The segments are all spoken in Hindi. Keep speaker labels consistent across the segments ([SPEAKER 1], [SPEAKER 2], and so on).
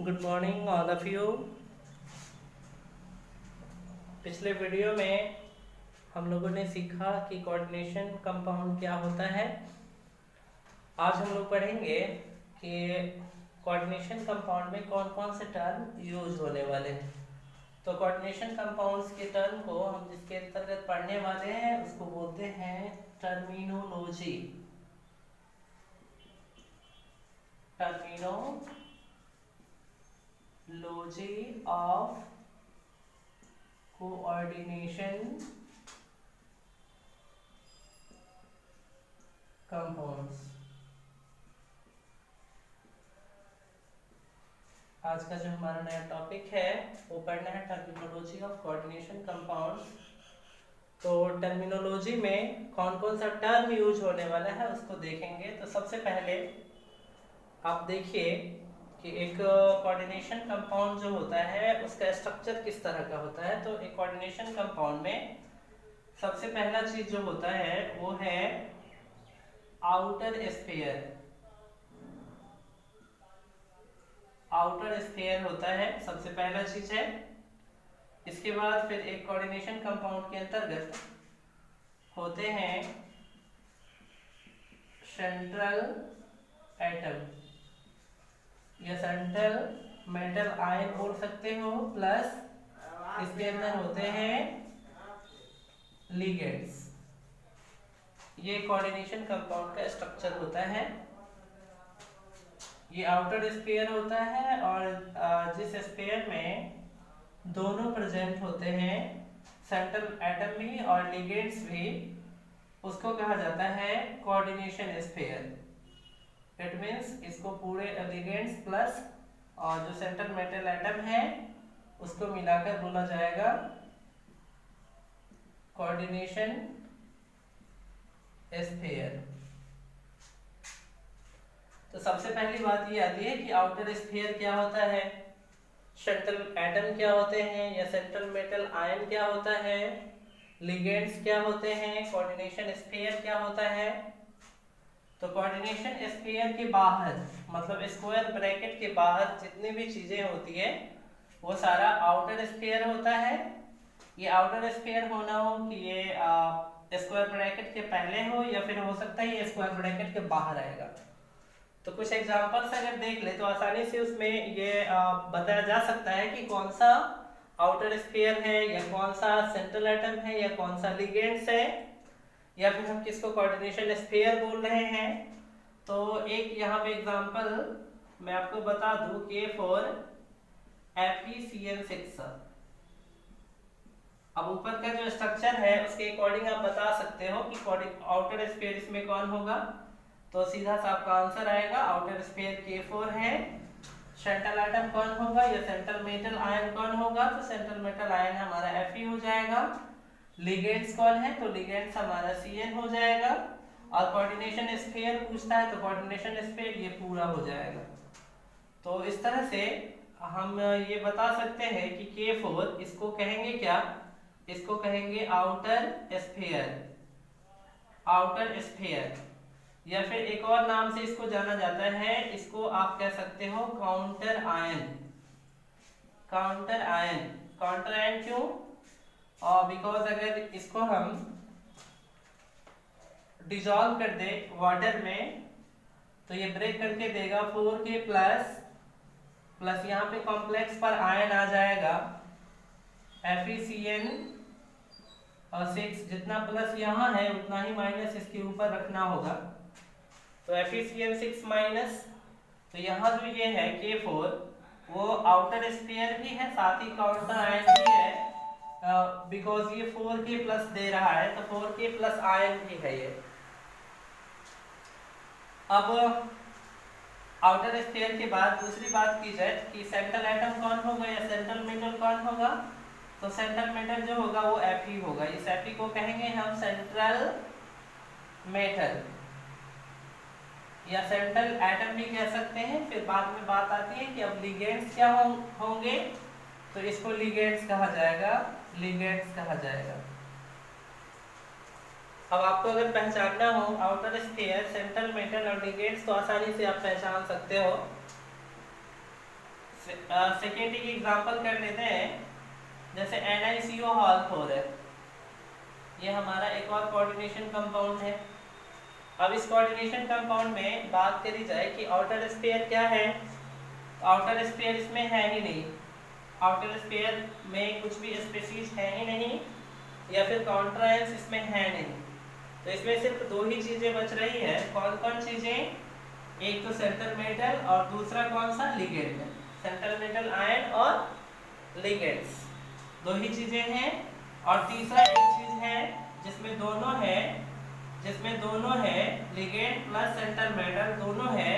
[SPEAKER 1] Good morning all of you. पिछले वीडियो में हम लोगों ने सीखा कि कोऑर्डिनेशन कंपाउंड क्या होता है। आज हम लोग पढ़ेंगे कि कोऑर्डिनेशन कंपाउंड में कौन कौन से टर्म यूज होने वाले हैं। तो कोऑर्डिनेशन कंपाउंड्स के टर्म को हम जिसके अंतर्गत पढ़ने वाले हैं उसको बोलते हैं terminology. Terminology of coordination compounds. आज का जो हमारा नया टॉपिक है वो पढ़ना है टर्मिनोलॉजी ऑफ कोऑर्डिनेशन कंपाउंड्स। तो टर्मिनोलॉजी में कौन कौन सा टर्म यूज होने वाला है उसको देखेंगे। तो सबसे पहले आप देखिए कि एक कोऑर्डिनेशन कंपाउंड जो होता है उसका स्ट्रक्चर किस तरह का होता है। तो एक कोऑर्डिनेशन कंपाउंड में सबसे पहला चीज जो होता है वो है आउटर स्फीयर। आउटर स्फीयर होता है सबसे पहला चीज है। इसके बाद फिर एक कोऑर्डिनेशन कंपाउंड के अंतर्गत होते हैं सेंट्रल एटम या सेंट्रल मेटल आयन बोल सकते हो, प्लस इसके अंदर होते हैं लिगेंड्स। ये कोऑर्डिनेशन कंपाउंड का स्ट्रक्चर होता है। ये आउटर स्फीयर होता है और जिस स्फीयर में दोनों प्रेजेंट होते हैं, सेंट्रल एटम भी और लिगेंड्स भी, उसको कहा जाता है कोऑर्डिनेशन स्फीयर। इट मींस इसको पूरे लिगेंड्स प्लस और जो सेंट्रल मेटल एटम है उसको मिलाकर बोला जाएगा कोऑर्डिनेशन स्फीयर। तो सबसे पहली बात ये आती है कि आउटर स्फीयर क्या होता है, सेंट्रल एटम क्या होते हैं या सेंट्रल मेटल आयन क्या होता है, लिगेंड्स क्या होते हैं, कोऑर्डिनेशन स्फीयर क्या होता है। तो कोऑर्डिनेशन स्फीयर के बाहर मतलब स्क्वायर ब्रैकेट के बाहर जितनी भी चीजें होती है वो सारा आउटर स्फीयर होता है। ये आउटर स्फीयर होना हो कि ये स्क्वायर ब्रैकेट के पहले हो या फिर हो सकता है ये स्क्वायर ब्रैकेट के बाहर आएगा। तो कुछ एग्जांपल्स अगर देख ले तो आसानी से उसमें ये बताया जा सकता है कि कौन सा आउटर स्फीयर है या कौन सा सेंट्रल एटम है या कौन सा लिगेंड्स है या फिर हम किसको कोऑर्डिनेशन स्फीयर बोल रहे हैं। तो एक यहाँ पे एग्जांपल मैं आपको बता दूं कि फॉर FeCN6। अब ऊपर का जो स्ट्रक्चर है उसके अकॉर्डिंग आप बता सकते हो कि आउटर स्फीयर इसमें कौन होगा। तो सीधा सा आपका आंसर आएगा आउटर स्फीयर K4 है। सेंट्रल एटम कौन होगा या सेंट्रल मेटल आयन कौन होगा, तो सेंट्रल मेटल आयन हमारा Fe हो जाएगा। लिगेंड्स कौन है तो लिगेंड्स हमारा Cn हो जाएगा। और कोऑर्डिनेशन स्फीयर पूछता है तो कोऑर्डिनेशन स्फीयर ये पूरा हो जाएगा। तो इस तरह से हम ये बता सकते हैं कि K4 इसको कहेंगे क्या, इसको कहेंगे आउटर स्फीयर। आउटर स्फीयर या फिर एक और नाम से इसको जाना जाता है, इसको आप कह सकते हो counter ion. Counter ion, counter ion क्यों, और बिकॉज अगर इसको हम डिसॉल्व कर दे वाटर में तो ये ब्रेक करके देगा 4K प्लस यहाँ पे कॉम्प्लेक्स पर आयन आ जाएगा FeCN और 6। जितना प्लस यहाँ है उतना ही माइनस इसके ऊपर रखना होगा। तो FeCN6 माइनस, तो यहाँ जो ये है K4 वो आउटर स्फीयर भी है साथ ही काउंटर आयन भी है। बिकॉज ये 4K प्लस दे रहा है तो 4K प्लस आयन भी है ये। अब आउटर स्फीयर के बाद दूसरी बात की जाए कि सेंट्रल एटम कौन होगा या सेंट्रल मेटल कौन होगा, तो सेंट्रल मेटल जो होगा वो Fe होगा। इस Fe को कहेंगे हम सेंट्रल मेटल या सेंट्रल एटम भी कह सकते हैं। फिर बाद में बात आती है कि अब लिगेंड्स क्या होंगे, तो इसको लिगेंड्स कहा जाएगा, लिगेंड्स कहा जाएगा। अब आपको अगर पहचानना हो आउटर स्फीयर, सेंट्रल मेटल और लिगेंड्स तो आसानी से आप पहचान सकते हो। सेकेंडरी की एग्जांपल कर लेते हैं, जैसे NiCO हॉल 4 है, ये हमारा एक और कोऑर्डिनेशन कंपाउंड है। अब इस कोऑर्डिनेशन कंपाउंड में बात करी जाए कि आउटर स्फीयर क्या है, आउटर स्फीयर इसमें है ही नहीं, आउटर स्फीयर में कुछ भी स्पीशीज है ही नहीं, या फिर कॉन्ट्रायंस इसमें है नहीं। तो इसमें सिर्फ दो ही चीजें बच रही है। कौन कौन चीजें? एक तो सेंट्रल मेटल और दूसरा कौन सा? लिगेंड। सेंट्रल मेटल आयन और लिगेंड्स, दो ही चीजें हैं। और तीसरा एक चीज है जिसमें दोनों है लिगेंड प्लस सेंट्रल मेटल दोनों है,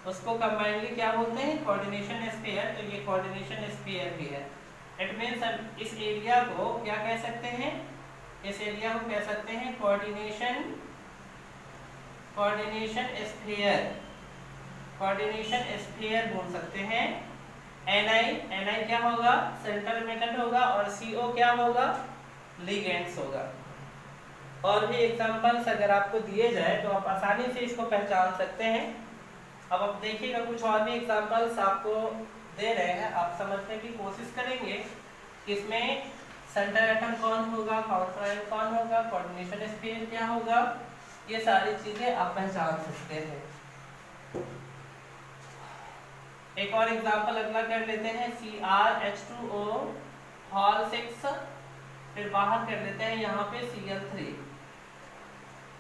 [SPEAKER 1] उसको कंबाइनली क्या बोलते हैं? Coordination sphere. तो ये कोऑर्डिनेशन स्फीयर भी है। इट मींस हम इस एरिया को क्या कह सकते हैं? इस एरिया को कह सकते हैं कोऑर्डिनेशन स्फीयर, कोऑर्डिनेशन स्फीयर बोल सकते हैं। Ni क्या होगा? सेंट्रल मेटल होगा, और CO क्या होगा? लिगेंड्स होगा। और भी एग्जांपल्स अगर आपको दिए जाए तो आप आसानी से इसको पहचान सकते हैं। अब आप देखिएगा, कुछ और भी एग्जांपल्स आपको दे रहे हैं, आप समझने की कोशिश करेंगे कि इसमें सेंटर एटम कौन होगा, काउंटर आयन कौन होगा, कोऑर्डिनेशन स्फीयर क्या होगा, ये सारी चीजें आप पहचान सकते हैं। एक और एग्जांपल अगला कर लेते हैं, CrH2O हॉल 6, फिर बाहर कर लेते हैं यहाँ पे Cl3।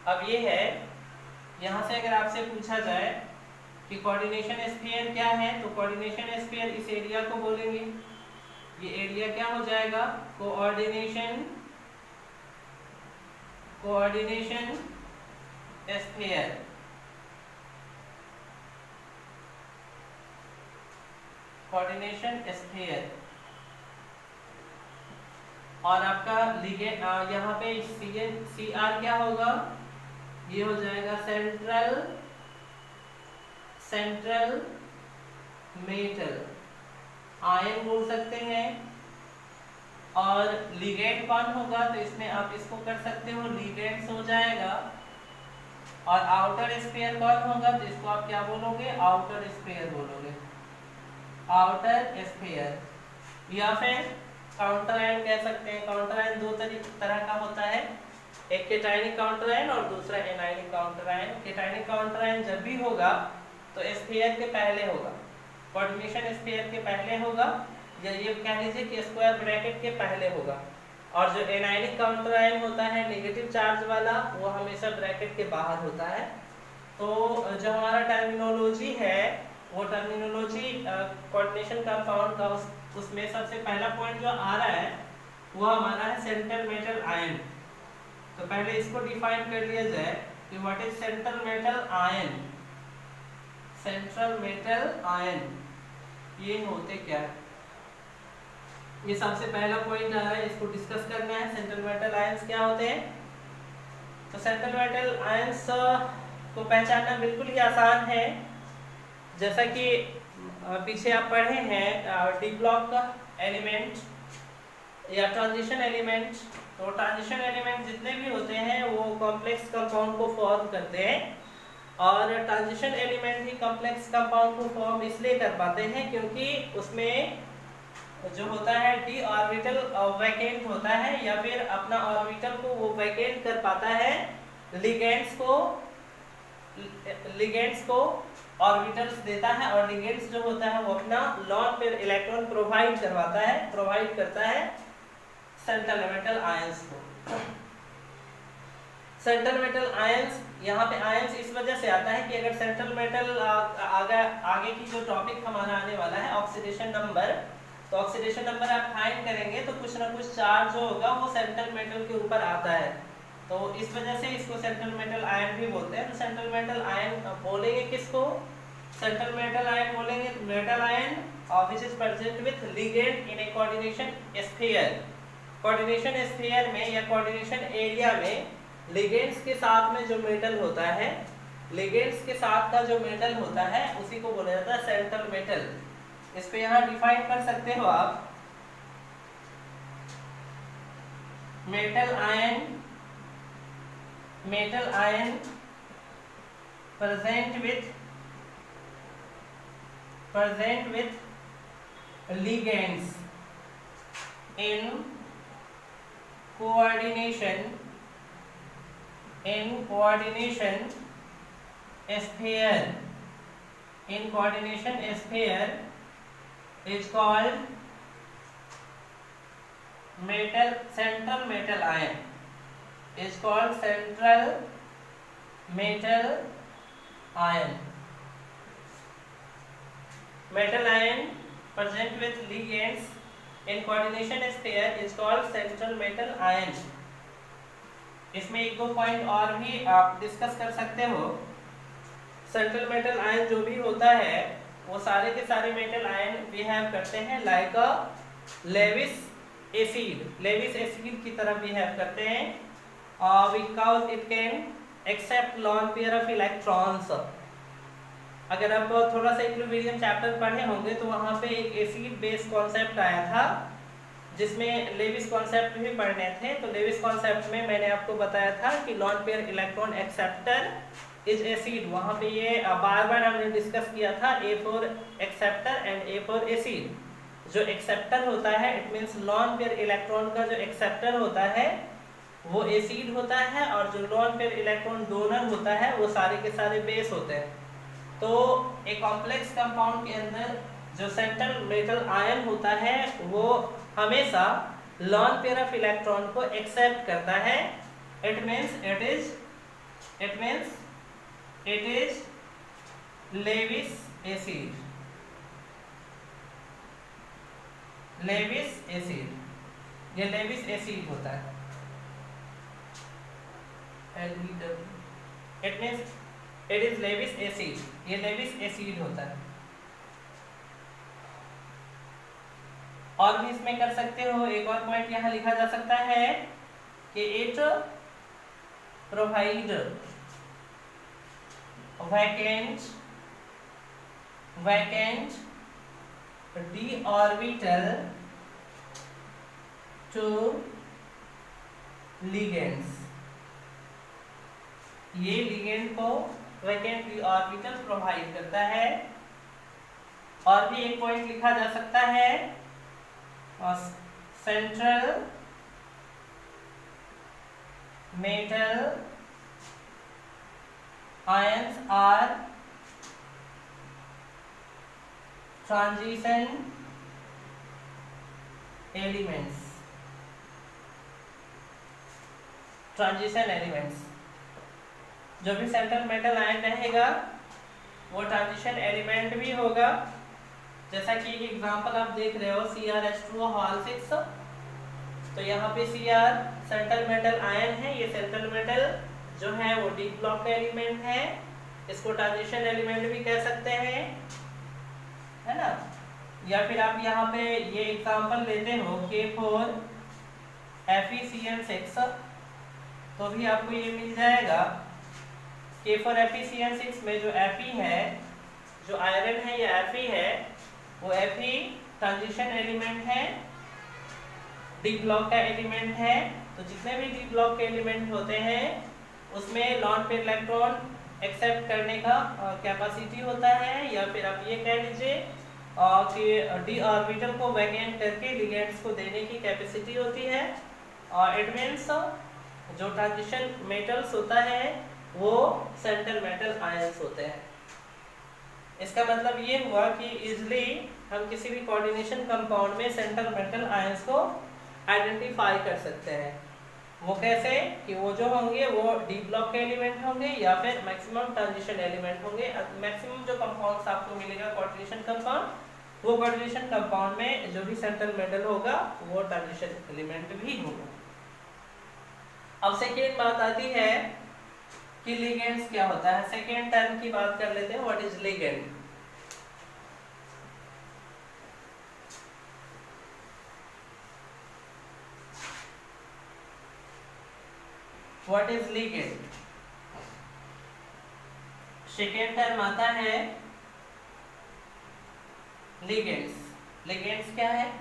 [SPEAKER 1] अब ये है, यहाँ से अगर आपसे पूछा जाए कि कोऑर्डिनेशन स्फीयर क्या है, तो कोऑर्डिनेशन स्फीयर इस एरिया को बोलेंगे। ये एरिया क्या हो जाएगा? Coordination sphere. Coordination sphere. और आपका लिगेंड यहाँ पे Cr क्या होगा? ये हो जाएगा सेंट्रल मेटल आयन बोल सकते हैं। और लिगेंड कौन होगा? तो इसमें आप इसको कर सकते हो, लिगेंड्स हो जाएगा। और आउटर स्फीयर कौन होगा? तो इसको आप क्या बोलोगे? आउटर स्फीयर बोलोगे, आउटर स्फीयर। या फिर काउंटर आयन कह सकते हैं। काउंटर आयन दो तरह का होता है, एक केटायनिक काउंटर आयन और दूसरा anionic counter ion. Cationic counter ion जब भी होगा तो स्फीयर के पहले होगा, कोऑर्डिनेशन स्फीयर के पहले होगा, या ये कह लीजिए कि स्क्वायर ब्रैकेट के पहले होगा। और जो एनायनिक काउंटर आयन होता है नेगेटिव चार्ज वाला, वो हमेशा ब्रैकेट के बाहर होता है। तो जो हमारा टर्मिनोलॉजी है, वो टर्मिनोलॉजी कोऑर्डिनेशन कंपाउंड का उसमें सबसे पहला पॉइंट जो आ रहा है वो हमारा है सेंट्रल मेटल आयन। तो पहले इसको डिफाइन कर लिया जाए कि what is central metal ion. Central metal ion ये होते क्या है? ये सबसे पहला पॉइंट आ रहा है, इसको डिस्कस करना है। सेंट्रल मेटल आयंस क्या होते हैं? तो सेंट्रल मेटल आयंस को पहचानना बिल्कुल ही आसान है। जैसा कि पीछे आप पढ़े हैं डी ब्लॉक का एलिमेंट या ट्रांजिशन एलिमेंट। तो ट्रांजिशन एलिमेंट जितने भी होते हैं वो कॉम्प्लेक्स कंपाउंड को फॉर्म करते हैं। और ट्रांजिशन एलिमेंट ही कॉम्प्लेक्स कंपाउंड को फॉर्म इसलिए कर पाते हैं क्योंकि उसमें जो होता है डी ऑर्बिटल वैकेंट होता है, या फिर अपना ऑर्बिटल को वो वैकेंट कर पाता है लिगेंड्स को ऑर्बिटल्स देता है, और लिगेंड्स जो होता है वो अपना लॉन पेयर इलेक्ट्रॉन प्रोवाइड करता है सेंट्रल मेटल आयंस को। सेंट्रल मेटल आयंस, यहाँ पे आयंस इस वजह से आता है कि अगर सेंट्रल मेटल आगे की जो टॉपिक हमारा आने वाला है ऑक्सीडेशन नंबर, तो ऑक्सीडेशन नंबर आप फाइंड करेंगे तो कुछ ना कुछ चार्ज जो होगा वो सेंट्रल मेटल के ऊपर आता है। तो इस वजह से इसको सेंट्रल मेटल आयन भी बोलते हैं। तो सेंट्रल मेटल आयन बोलेंगे किसको? सेंट्रल मेटल आयन बोलेंगे metal ion which is present with ligand in A coordination sphere. Coordination sphere में या कोऑर्डिनेशन एरिया में लिगेंड्स के साथ में जो मेटल होता है, लिगेंड्स के साथ का जो मेटल होता है उसी को बोला जाता है सेंट्रल मेटल। इसको यहाँ डिफाइन कर सकते हो आप, metal ion present with ligands in coordination sphere is called central metal ion, is called central metal ion. Metal ion present with ligands in coordination sphere is called central metal ion. इसमें एक दो पॉइंट और भी आप डिस्कस कर सकते हो। सेंट्रल मेटल आयन जो भी होता है वो सारे के सारे मेटल आयन बिहेव करते हैं लाइक अ लेविस एसिड की तरह बिहेव करते हैं, because it can accept lone pair of electrons. अगर आप थोड़ा सा इक्विलिब्रियम चैप्टर पढ़े होंगे तो वहाँ पे एक एसिड बेस कॉन्सेप्ट आया था जिसमें लेविस कॉन्सेप्ट भी पढ़ने थे। तो लेविस कॉन्सेप्ट में मैंने आपको बताया था कि lone pair electron acceptor is acid. वहाँ पे ये बार बार हमने डिस्कस किया था A for acceptor and A for acid. जो एक्सेप्टर होता है it means lone pair electron का जो एक्सेप्टर होता है वो एसिड होता है, और जो लॉन पेयर इलेक्ट्रॉन डोनर होता है वो सारे के सारे बेस होते हैं। तो एक कॉम्प्लेक्स कंपाउंड के अंदर जो सेंट्रल मेटल आयन होता है वो हमेशा लॉन पेयर ऑफ इलेक्ट्रॉन को एक्सेप्ट करता है। It means it is Lewis acid. ये लेविस एसिड होता है। It means it is Lewis acid. ये लेविस एसिड होता है। और भी इसमें कर सकते हो, एक और पॉइंट यहाँ लिखा जा सकता है कि it provide vacant d orbital to ligands। ये लिगेंड को वैकेंट d ऑर्बिटल प्रोवाइड करता है। और भी एक पॉइंट लिखा जा सकता है, central metal ions are transition elements. जो भी सेंट्रल मेटल आयन रहेगा वो ट्रांजिशन एलिमेंट भी होगा। जैसा कि एक एग्जांपल आप देख रहे हो CrH2O6। तो यहाँ पे Cr सेंट्रल मेटल आयन है। ये सेंट्रल मेटल जो है वो डी ब्लॉक का एलिमेंट है। इसको ट्रांजिशन एलिमेंट भी कह सकते हैं, है ना। या फिर आप यहाँ पे ये एग्जांपल लेते हो K4 FeCN6, तो भी आपको ये मिल जाएगा। K4 FeCN6 में जो Fe है, जो आयरन है या Fe है, वो Fe ट्रांजिशन एलिमेंट है, डी ब्लॉक का एलिमेंट है। तो जितने भी डी ब्लॉक के एलिमेंट होते हैं उसमें लॉन पेयर इलेक्ट्रॉन एक्सेप्ट करने का कैपेसिटी होता है, या फिर आप ये कह लीजिए कि डी ऑर्बिटल को वैकेंट करके लिगेंड्स को देने की कैपेसिटी होती है। और इट मीन्स जो ट्रांजिशन मेटल्स होता है वो सेंट्रल मेटल आयंस होते हैं। इसका मतलब ये हुआ कि इजिली हम किसी भी कोऑर्डिनेशन कंपाउंड में सेंट्रल मेटल आयंस को आइडेंटिफाई कर सकते हैं। वो कैसे कि वो जो होंगे वो डी ब्लॉक के एलिमेंट होंगे या फिर मैक्सिमम ट्रांजिशन एलिमेंट होंगे। मैक्सिमम जो कंपाउंड्स आपको मिलेगा कोऑर्डिनेशन कंपाउंड, वो कोऑर्डिनेशन कंपाउंड में जो भी सेंट्रल मेटल होगा वो ट्रांजिशन एलिमेंट भी होगा। अब सेकेंड बात आती है कि लिगेंड्स क्या होता है। सेकेंड टर्म की बात कर लेते हैं, what is ligand. What is ligand. Second term आता है लिगेंड्स। लिगेंड्स क्या है?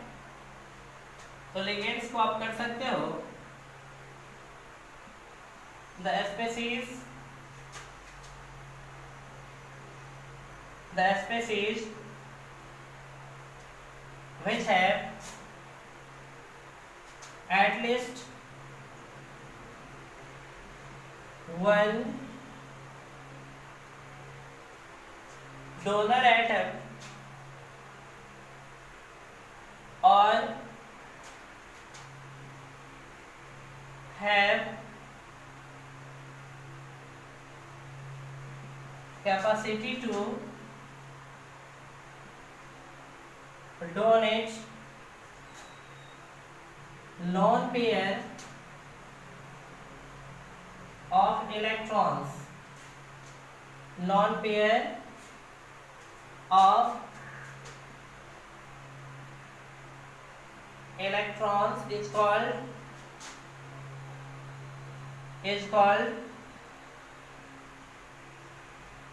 [SPEAKER 1] तो लिगेंड्स को आप कर सकते हो the species which have at least one donor atom or have capacity to donate lone pair of electrons, lone pair of electrons is called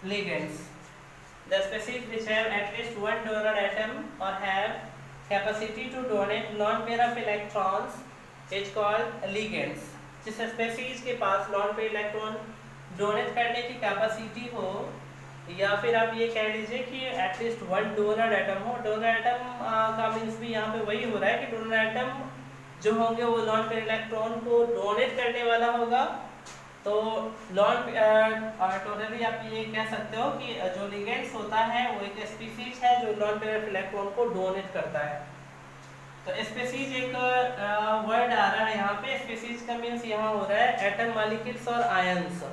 [SPEAKER 1] ligands. The species which have at least one donor atom or have capacity to donate lone pair of electrons is called ligands. जिस स्पेसीज के पास लॉन पेयर इलेक्ट्रॉन डोनेट करने की कैपेसिटी हो, या फिर आप ये कह लीजिए कि एटलीस्ट वन डोनर एटम हो। डोनर एटम का मीन्स भी यहाँ पे वही हो रहा है कि डोनर एटम जो होंगे वो लॉन पेयर इलेक्ट्रॉन को डोनेट करने वाला होगा। तो लॉन टोटली आप ये कह सकते हो कि जो लिगेंड्स होता है वो एक स्पीसीज है जो लॉन पेयर इलेक्ट्रॉन को डोनेट करता है। तो स्पीसीज एक वर्ड आ रहा है यहाँ पे। स्पीसीज का मीन्स यहाँ हो रहा है एटम मॉलिक्यूल्स और आयंस,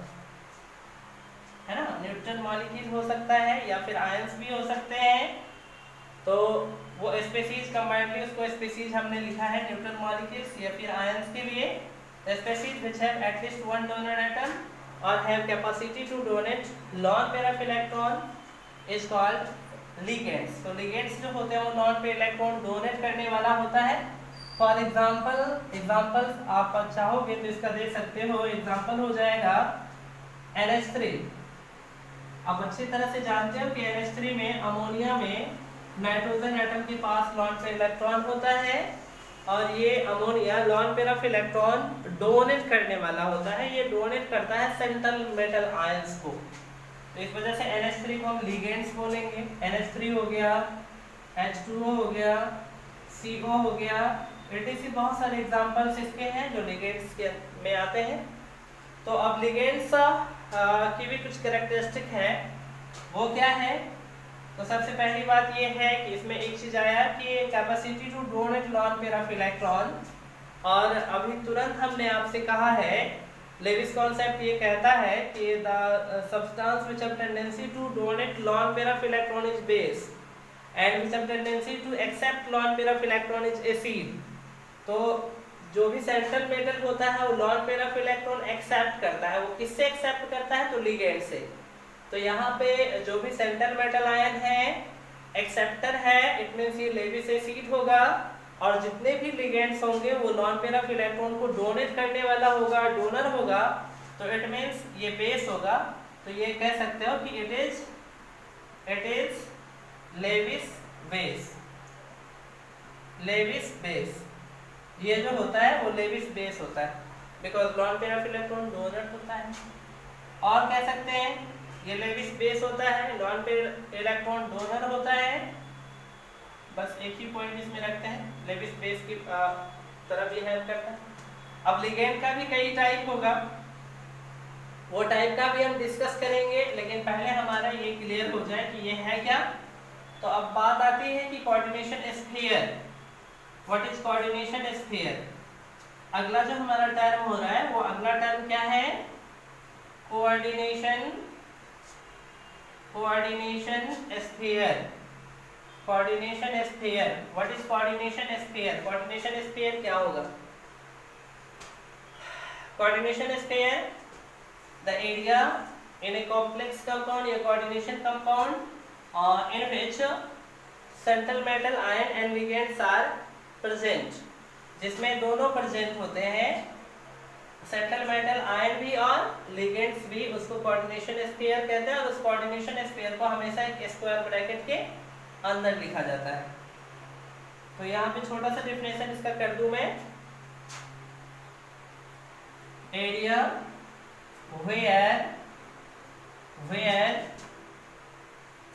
[SPEAKER 1] है ना। न्यूट्रन मॉलिक्यूल हो सकता है या फिर आयंस भी हो सकते हैं। तो वो स्पीसीज कंबाइंडली उसको स्पीसीज हमने लिखा है न्यूट्रन मॉलिक्यूल्स या फिर आयंस के लिए। Species which have at least one donor atom or have capacity to donate lone pair of electron is called ligands. तो ligands जो होते हैं वो lone pair electron डोनेट करने वाला होता है। फॉर एग्जाम्पल्स आप चाहोगे तो इसका दे सकते हो। एग्जाम्पल हो जाएगा NH3। आप अच्छी तरह से जानते हो कि NH3 में अमोनिया में नाइट्रोजन एटम के पास लॉन पेयर इलेक्ट्रॉन होता है और ये ammonia lawn pair of electron donate करने वाला होता है। ये डोनेट करता है सेंट्रल मेटल आयंस को। तो इस वजह से NH3 को हम लिगेंड्स बोलेंगे। NH3 हो गया, H2O हो गया, CO हो गया, etc। बहुत सारे एग्जांपल्स इसके हैं जो लिगेंड्स के में आते हैं। तो अब लिगेंड्स की भी कुछ कैरेक्टरिस्टिक है, वो क्या है? तो सबसे पहली बात ये है कि इसमें एक चीज आया कि capacity to donate lone pair of electron. और अभी तुरंत हमने आपसे कहा है लेविस कॉन्सेप्ट ये कहता है कि the substance which have tendency to donate lone pair of electron is base and which have tendency to accept lone pair of electron is acid. तो जो भी सेंट्रल मेटल होता है वो lone pair of electron accept करता है। वो किससे एक्सेप्ट करता है? तो लिगेंड से। तो यहाँ पे जो भी सेंट्रल मेटल आयन है एक्सेप्टर है, इट मींस ये लेविस एसिड होगा। और जितने भी लिगेंड्स होंगे वो लॉन पेयर ऑफ इलेक्ट्रॉन को डोनेट करने वाला होगा, डोनर होगा। तो इट मींस ये बेस होगा। तो ये कह सकते हो कि it is Lewis base. Lewis base ये जो होता है वो लेविस बेस होता है, because lone pair of electron donor होता है। और कह सकते हैं ये लेविस बेस होता है, लॉन पेयर इलेक्ट्रॉन डोनर होता है। बस एक ही पॉइंट इसमें रखते हैं, लेविस बेस की तरफ ये हेल्प करता है। अब लिगेंड का भी कई टाइप होगा, वो टाइप का भी हम डिस्कस करेंगे, लेकिन पहले हमारा ये क्लियर हो जाए कि ये है क्या। तो अब बात आती है कि coordination sphere. What is coordination sphere? अगला जो हमारा टर्म हो रहा है वो अगला टर्म क्या है? Coordination sphere. Coordination sphere. What is coordination sphere? Coordination sphere क्या होगा? Coordination sphere the area in a complex compound या coordination compound in which central metal ion and ligands are present, जिसमें दोनों प्रेजेंट होते हैं, सेंट्रल मेटल आयन भी और लिगेंड्स भी। उसको कोऑर्डिनेशन स्फीयर कहते हैं और उस कोऑर्डिनेशन स्फीयर को हमेशा एक स्क्वायर ब्रैकेट के अंदर लिखा जाता है। तो यहाँ पे छोटा सा डेफिनेशन इसका कर दूं मैं। Area where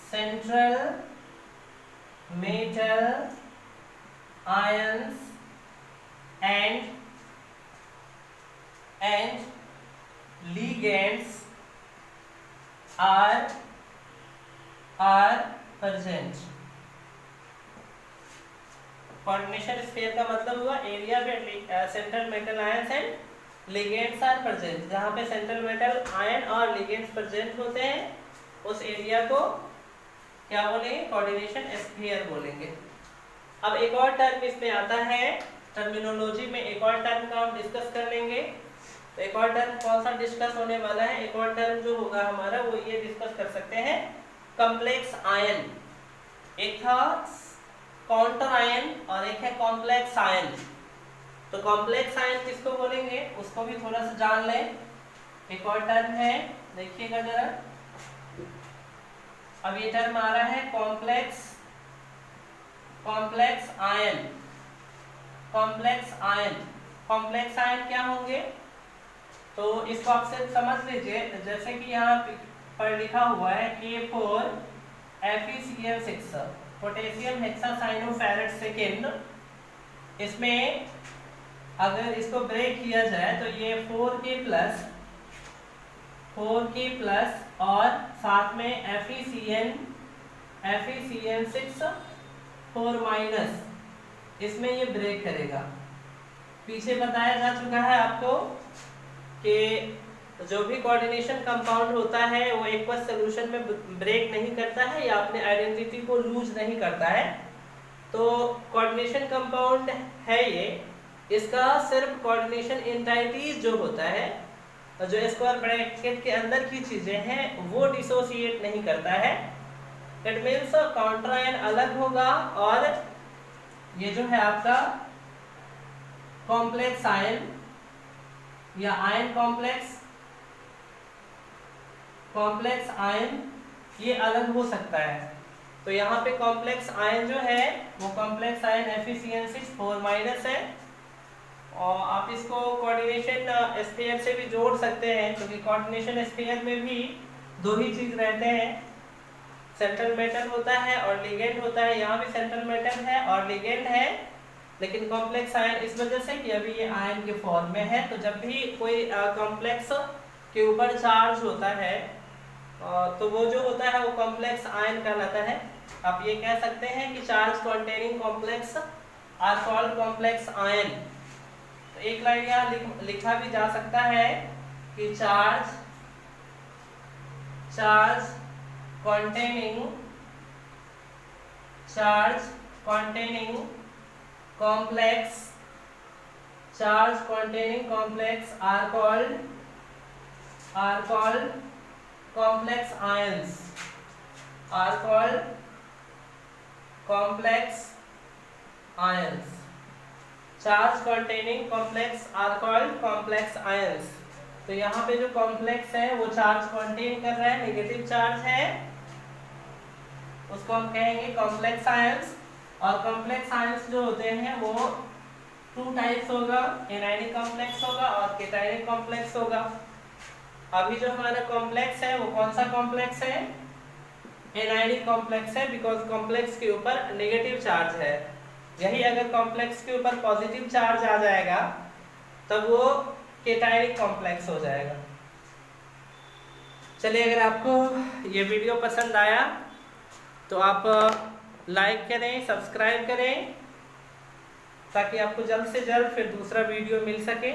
[SPEAKER 1] central metal ions and ligands are present। Coordination sphere का मतलब हुआ एरिया पे central metal ions and ligands are present. जहाँ पे सेंट्रल मेटल आयन और लिगेंड्स प्रेजेंट होते हैं उस एरिया को क्या बोलेंगे? कोऑर्डिनेशन स्फीयर बोलेंगे। अब एक और टर्म इसमें आता है, टर्मिनोलॉजी में एक और टर्म का हम डिस्कस कर लेंगे। तो एक और टर्म कौन सा डिस्कस होने वाला है? एक और टर्म जो होगा हमारा वो ये डिस्कस कर सकते हैं, कॉम्प्लेक्स आयन। एक था काउंटर आयन और एक है कॉम्प्लेक्स आयन। तो कॉम्प्लेक्स आयन किसको बोलेंगे उसको भी थोड़ा सा जान लें। एक और टर्म है, देखिएगा जरा। अब ये टर्म आ रहा है कॉम्प्लेक्स आयन। कॉम्प्लेक्स आयन क्या होंगे? तो इसको आप सिर्फ समझ लीजिए, जैसे कि यहाँ पर लिखा हुआ है K4 FeCl6 potassium hexacyanoferrate second. इसमें अगर इसको ब्रेक किया जाए तो ये 4K प्लस और साथ में FeCl6 4 माइनस, इसमें ये ब्रेक करेगा। पीछे बताया जा चुका है आपको कि जो भी कोऑर्डिनेशन कंपाउंड होता है वो एक्वस सॉल्यूशन में ब्रेक नहीं करता है या अपने आइडेंटिटी को लूज नहीं करता है। तो कोऑर्डिनेशन कंपाउंड है ये, इसका सिर्फ कोऑर्डिनेशन एंटाइटीज जो होता है, जो स्क्वायर ब्रैकेट के अंदर की चीजें हैं वो डिसोसिएट नहीं करता है। इट मींस काउंटर आयन अलग होगा और ये जो है आपका कॉम्प्लेक्स आयन या आयन कॉम्प्लेक्स आयन ये अलग हो सकता है। तो यहाँ पे कॉम्प्लेक्स आयन जो है वो कॉम्प्लेक्स आयन FeCl6 4 माइनस है। और आप इसको कोऑर्डिनेशन स्फीयर से भी जोड़ सकते हैं, क्योंकि कोऑर्डिनेशन स्फीयर में भी दो ही चीज रहते हैं, सेंट्रल मेटल होता है और लिगेंड होता है। यहाँ भी सेंट्रल मेटल है और लिगेंड है, लेकिन कॉम्प्लेक्स आयन इस वजह से कि अभी ये आयन के फॉर्म में है। तो जब भी कोई कॉम्प्लेक्स के ऊपर चार्ज होता है तो वो जो होता है वो कॉम्प्लेक्स आयन कहलाता है। आप ये कह सकते हैं कि charge containing complex are called complex ion. तो एक लाइन यहाँ लिखा भी जा सकता है कि charge containing complex are called complex ions, charge containing complex are called complex ions। तो यहाँ पे जो कॉम्प्लेक्स है वो चार्ज कंटेन कर रहा है, नेगेटिव चार्ज है, उसको हम कहेंगे कॉम्प्लेक्स आयंस। और कॉम्प्लेक्स आयंस जो होते हैं वो 2 टाइप्स होगा, एनायनिक कॉम्प्लेक्स होगा और केटायनिक कॉम्प्लेक्स होगा। अभी जो हमारा कॉम्प्लेक्स है वो कौन सा कॉम्प्लेक्स है? एनायनिक कॉम्प्लेक्स है, बिकॉज कॉम्प्लेक्स के ऊपर नेगेटिव चार्ज है। यही अगर कॉम्प्लेक्स के ऊपर पॉजिटिव चार्ज आ जाएगा तब वो केटायनिक कॉम्प्लेक्स हो जाएगा। चलिए, अगर आपको ये वीडियो पसंद आया तो आप लाइक करें, सब्सक्राइब करें, ताकि आपको जल्द से जल्द फिर दूसरा वीडियो मिल सके।